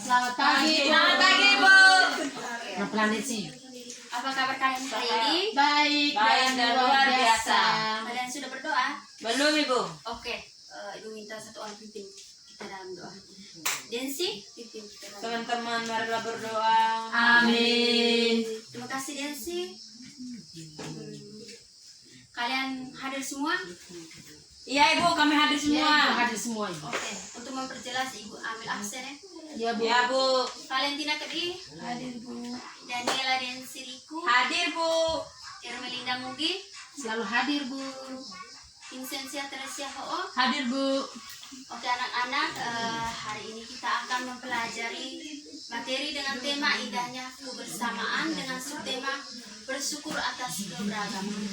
Selamat pagi. Selamat pagi, Bu. Nah, planet sih. Apa kabar kalian hari ini? Baik dan luar biasa. Kalian sudah berdoa? Belum, Ibu. Oke. Ibu minta satu orang pimpin kita dalam doa. Densi, pimpin kita dalam doa. Teman-teman, marilah berdoa. Amin. Terima kasih Densi. Kalian hadir semua? Iya, Ibu, kami hadir semua. Semua hadir semua. Ibu. Oke. Untuk memperjelas Ibu ambil absen ya. Ya, Bu. Ya, Bu. Valentina Kedi, Hadir, Bu. Daniela Densi Riku, Hadir, Bu. Ermelinda Mugi, Selalu hadir, Bu. Vincentia Teresia Ho. Hadir, Bu. Oke anak-anak, hari ini kita akan mempelajari materi dengan tema indahnya kebersamaan dengan subtema bersyukur atas keberagaman.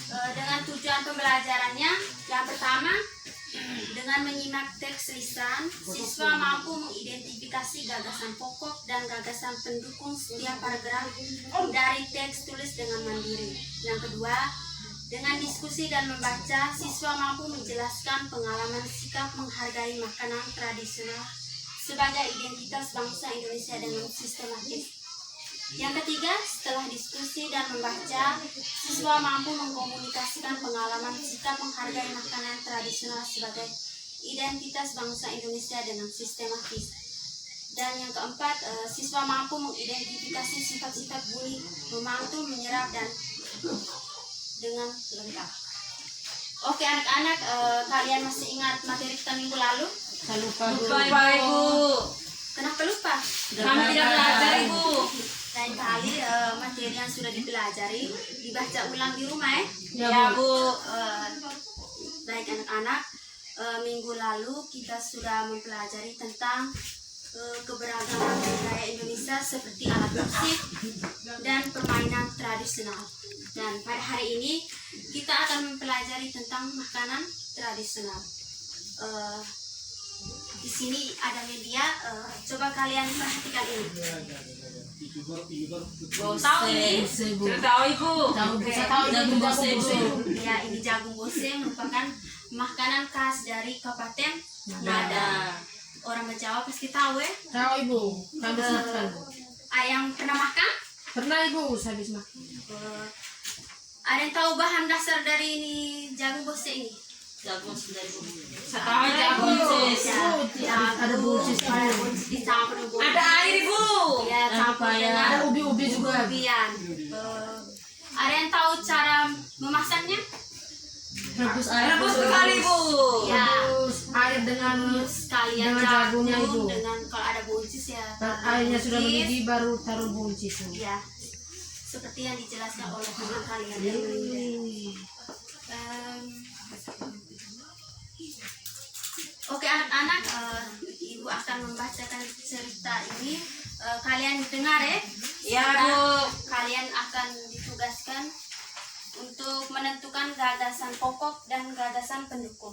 Dengan tujuan pembelajarannya, yang pertama, dengan menyimak teks lisan, siswa mampu mengidentifikasi gagasan pokok dan gagasan pendukung setiap paragraf dari teks tulis dengan mandiri. Yang kedua, dengan diskusi dan membaca, siswa mampu menjelaskan pengalaman sikap menghargai makanan tradisional sebagai identitas bangsa Indonesia dengan sistematis. Yang ketiga, setelah diskusi dan membaca, siswa mampu mengkomunikasikan pengalaman sikap menghargai makanan tradisional sebagai identitas bangsa Indonesia dengan sistematis. Dan yang keempat, siswa mampu mengidentifikasi sifat-sifat bunyi, memantul, menyerap, dan dengan lengkap. Oke anak-anak, kalian masih ingat materi kita minggu lalu? Saya lupa, Bu. Lupa, Ibu. Kenapa lupa? Kami tidak belajar, Ibu. Lain kali materi yang sudah dipelajari dibaca ulang di rumah ya. Ya, Bu. Baik anak-anak, minggu lalu kita sudah mempelajari tentang keberagaman budaya Indonesia seperti alat musik dan permainan tradisional. Dan pada hari ini kita akan mempelajari tentang makanan tradisional. Di sini ada media, coba kalian perhatikan ini. Tahu ini? Bu. Sudah tahu, Ibu. Tahu, bisa tahu Jagung ini bose, Bu. Ya, ini jagung bose merupakan makanan khas dari Kabupaten Ngada. Orang Jawa pasti tahu ya. Tahu, Ibu. Kami makan. Ayam pernah makan? Pernah, Ibu, saya habis makan. Ada yang tahu bahan dasar dari ini jagung bose ini? Jagung sudah, Ibu. Saya tahu jagung, sis. Ada buncis, Ibu. Dicampur dengan bumbu. Ada air, Ibu. Ya, campur Ada dengan ubi-ubi juga. ubian. Ada yang tahu cara memasaknya? Rebus air. Rebus sekali, Bu. Ya. Rebus air dengan Sekalian dengan jagung jagungnya, Ibu. dengan kalau ada buncis ya. Airnya sudah buncis. mendidih baru taruh buncis. Bu. Ya. Seperti yang dijelaskan oleh teman kalian yang meninggal. Oke anak-anak, Ibu akan membacakan cerita ini. Kalian dengar ya? Ya, Bu. Kalian akan ditugaskan untuk menentukan gagasan pokok dan gagasan pendukung.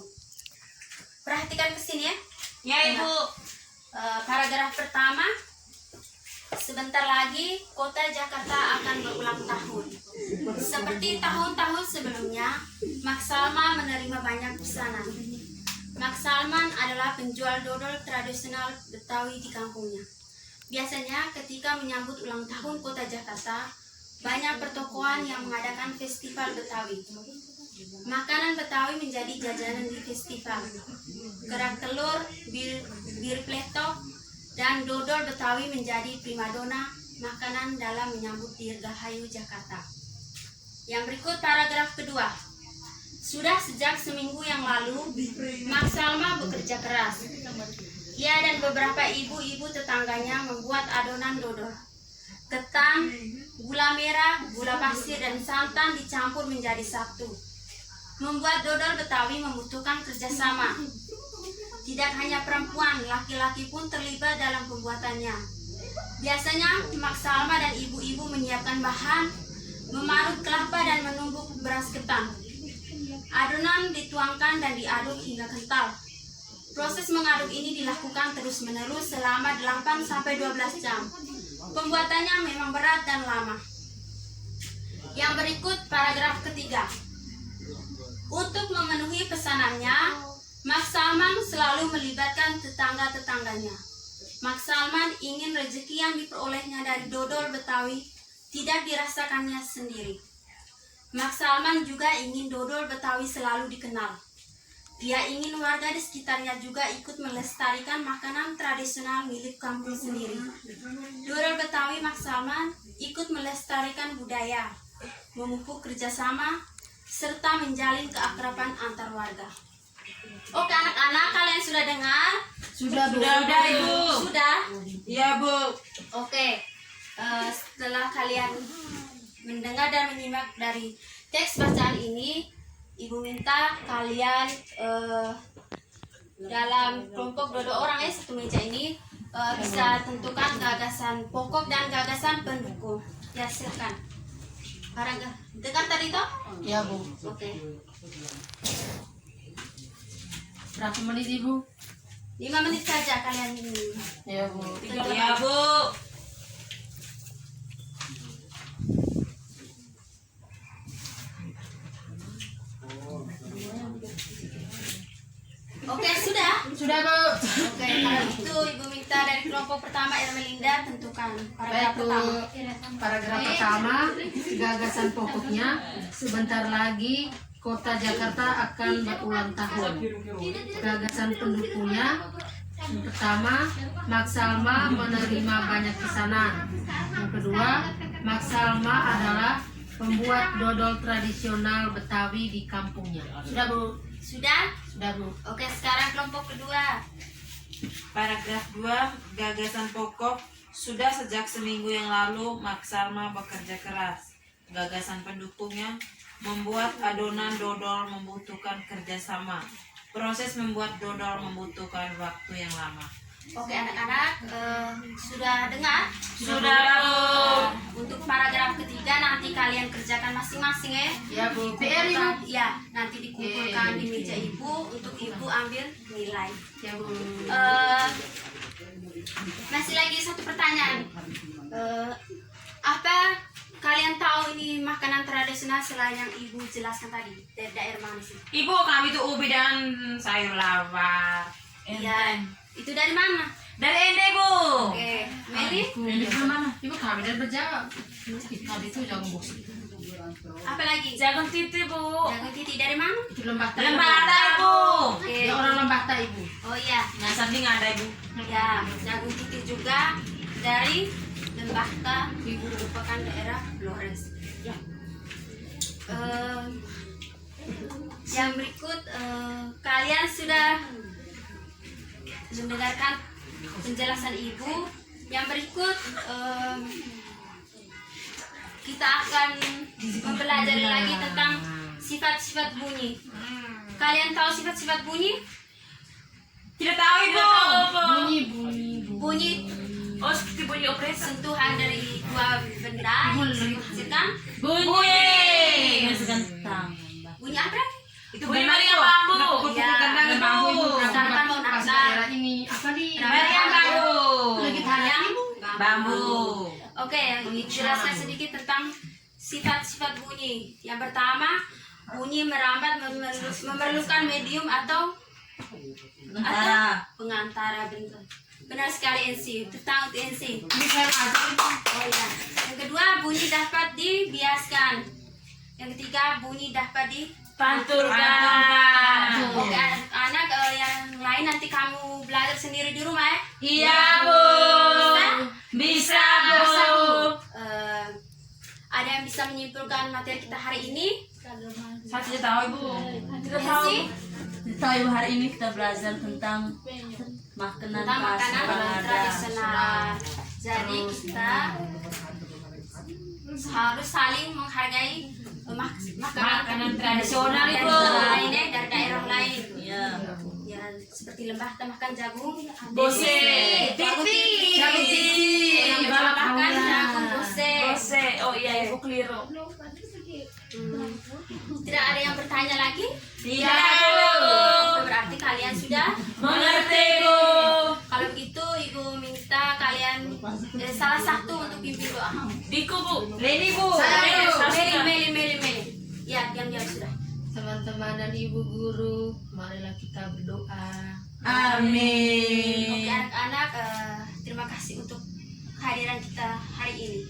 Perhatikan ke sini ya. Ya, Ibu. Paragraf pertama. Sebentar lagi kota Jakarta akan berulang tahun. Seperti tahun-tahun sebelumnya, Mak Salma menerima banyak pesanan. Mak Salman adalah penjual dodol tradisional Betawi di kampungnya. Biasanya ketika menyambut ulang tahun kota Jakarta, banyak pertokoan yang mengadakan festival Betawi. Makanan Betawi menjadi jajanan di festival. Kerak telur, bir pletok, dan dodol Betawi menjadi primadona makanan dalam menyambut Dirgahayu Jakarta. Yang berikut paragraf kedua. Sudah sejak seminggu yang lalu, Mak Salma bekerja keras. Ia dan beberapa ibu-ibu tetangganya membuat adonan dodol. Ketan, gula merah, gula pasir, dan santan dicampur menjadi satu. Membuat dodol Betawi membutuhkan kerjasama. Tidak hanya perempuan, laki-laki pun terlibat dalam pembuatannya. Biasanya Mak Salma dan ibu-ibu menyiapkan bahan, memarut kelapa dan menumbuk beras ketan. Adonan dituangkan dan diaduk hingga kental. Proses mengaduk ini dilakukan terus-menerus selama 8-12 jam. Pembuatannya memang berat dan lama. Yang berikut paragraf ketiga. Untuk memenuhi pesanannya, Mak Salman selalu melibatkan tetangga-tetangganya. Mak Salman ingin rezeki yang diperolehnya dari dodol Betawi tidak dirasakannya sendiri. Mak Salman juga ingin dodol Betawi selalu dikenal. Dia ingin warga di sekitarnya juga ikut melestarikan makanan tradisional milik kampung sendiri. Dodol Betawi Mak Salman ikut melestarikan budaya, memupuk kerjasama, serta menjalin keakraban antar warga. Oke anak-anak, kalian sudah dengar? Sudah, Bu. Sudah, Ibu. Sudah? Iya, Bu. Oke, setelah kalian mendengar dan menyimak dari teks bacaan ini, Ibu minta kalian dalam kelompok 2 orang ya, satu meja ini bisa tentukan gagasan pokok dan gagasan pendukung. Ya, silakan. Paragraf. Dengar tadi toh? Ya, Bu. Oke. Berapa menit, Ibu? 5 menit saja kalian ini. Ya, Bu. Iya, Bu. Oke, sudah? Sudah, Bu. Oke, kalau itu Ibu minta dari kelompok pertama Ermelinda tentukan paragraf Baik, Bu. pertama. Paragraf pertama, gagasan pokoknya, sebentar lagi Kota Jakarta akan berulang tahun. Gagasan pendukungnya, yang pertama, Mak Salma menerima banyak pesanan. Yang kedua, Mak Salma adalah pembuat dodol tradisional Betawi di kampungnya. Sudah, Bu? Sudah? Sudah, Bu. Oke, sekarang kelompok kedua. Paragraf 2, gagasan pokok. Sudah sejak seminggu yang lalu Mak Salma bekerja keras. Gagasan pendukungnya, membuat adonan dodol membutuhkan kerjasama. Proses membuat dodol membutuhkan waktu yang lama. Oke anak-anak, sudah dengar? Sudah, Bu. Untuk paragraf ketiga nanti kalian kerjakan masing-masing ya. Ya, Bu. PR, Ibu. Ya, nanti dikumpulkan di meja Ibu untuk Ibu ambil nilai. Ya, Bu. Masih lagi satu pertanyaan. Apa kalian tahu ini makanan tradisional selain yang Ibu jelaskan tadi dari daerah mana sih? Ibu, kami tuh ubi dan sayur lawar. Ya, itu dari mana? Dari Ende, Bu. Oke, Meli? Ini mana? Ibu kami dari berjawab. Tadi itu jagung bus. Apa lagi? Jagung titi, Bu. Jagung titik dari mana? Itu lembah Tai. Lembah Tai, Bu. Oke. Ya, orang lembah Tai, Ibu. Oh iya, Nah, samping ada, Ibu. ya jagung titik juga dari Lembah Ta, Ibu merupakan daerah Flores. Yang berikut kalian sudah mendengarkan penjelasan Ibu. Yang berikut kita akan mempelajari lagi tentang sifat-sifat bunyi. Kalian tahu sifat-sifat bunyi? Tidak tahu, Ibu. Bunyi, bunyi, bunyi. Bunyi Oh, seperti bunyi operasi. sentuhan dari dua benda yang menghasilkan Bunyi. bunyi apa lagi? Itu bunyi meriam bambu. Ya, Kandang, Bambu, Bu. Ibu. Sekarang mau Pas nambah. daerah ini apa nih? Meriam bambu. Lagi tanam, Ibu. Bambu. Oke, jelaskan sedikit tentang sifat-sifat bunyi. Yang pertama, bunyi merambat memerlukan medium atau pengantara bentuk. Benar sekali NC, tentang NC. Ini saya ajar, Ibu. Oh iya. Yang kedua, bunyi dapat dibiaskan. Yang ketiga, bunyi dapat Panturkan. Oke, anak yang lain nanti kamu belajar sendiri di rumah ya. Iya, Bu. Bisa, Bu. Ada yang bisa menyimpulkan materi kita hari ini? Saya tidak tahu, Ibu. NC? Tahu hari ini kita belajar tentang makanan Tentang makanan khas tradisional. Jadi kita harus saling menghargai Makanan tradisional dari itu. daerah lainnya, dari daerah lain. Ya. Ya, seperti lembah kita makan jagung Bose. jagung Titi. jagung titi, Balap makan haulan. jagung bose. Bose. Oh iya, Ibu keliru. Tidak ada yang bertanya lagi? Iya, Bu. Berarti kalian sudah Mengerti, Bu. kalau begitu Ibu minta kalian salah satu untuk pimpin doa. Diku, Bu. Leni, Bu. Saya, Bu. Meli. Ya, diam sudah. Teman-teman dan Ibu guru, marilah kita berdoa. Amin. Oke anak-anak, terima kasih untuk kehadiran kita hari ini.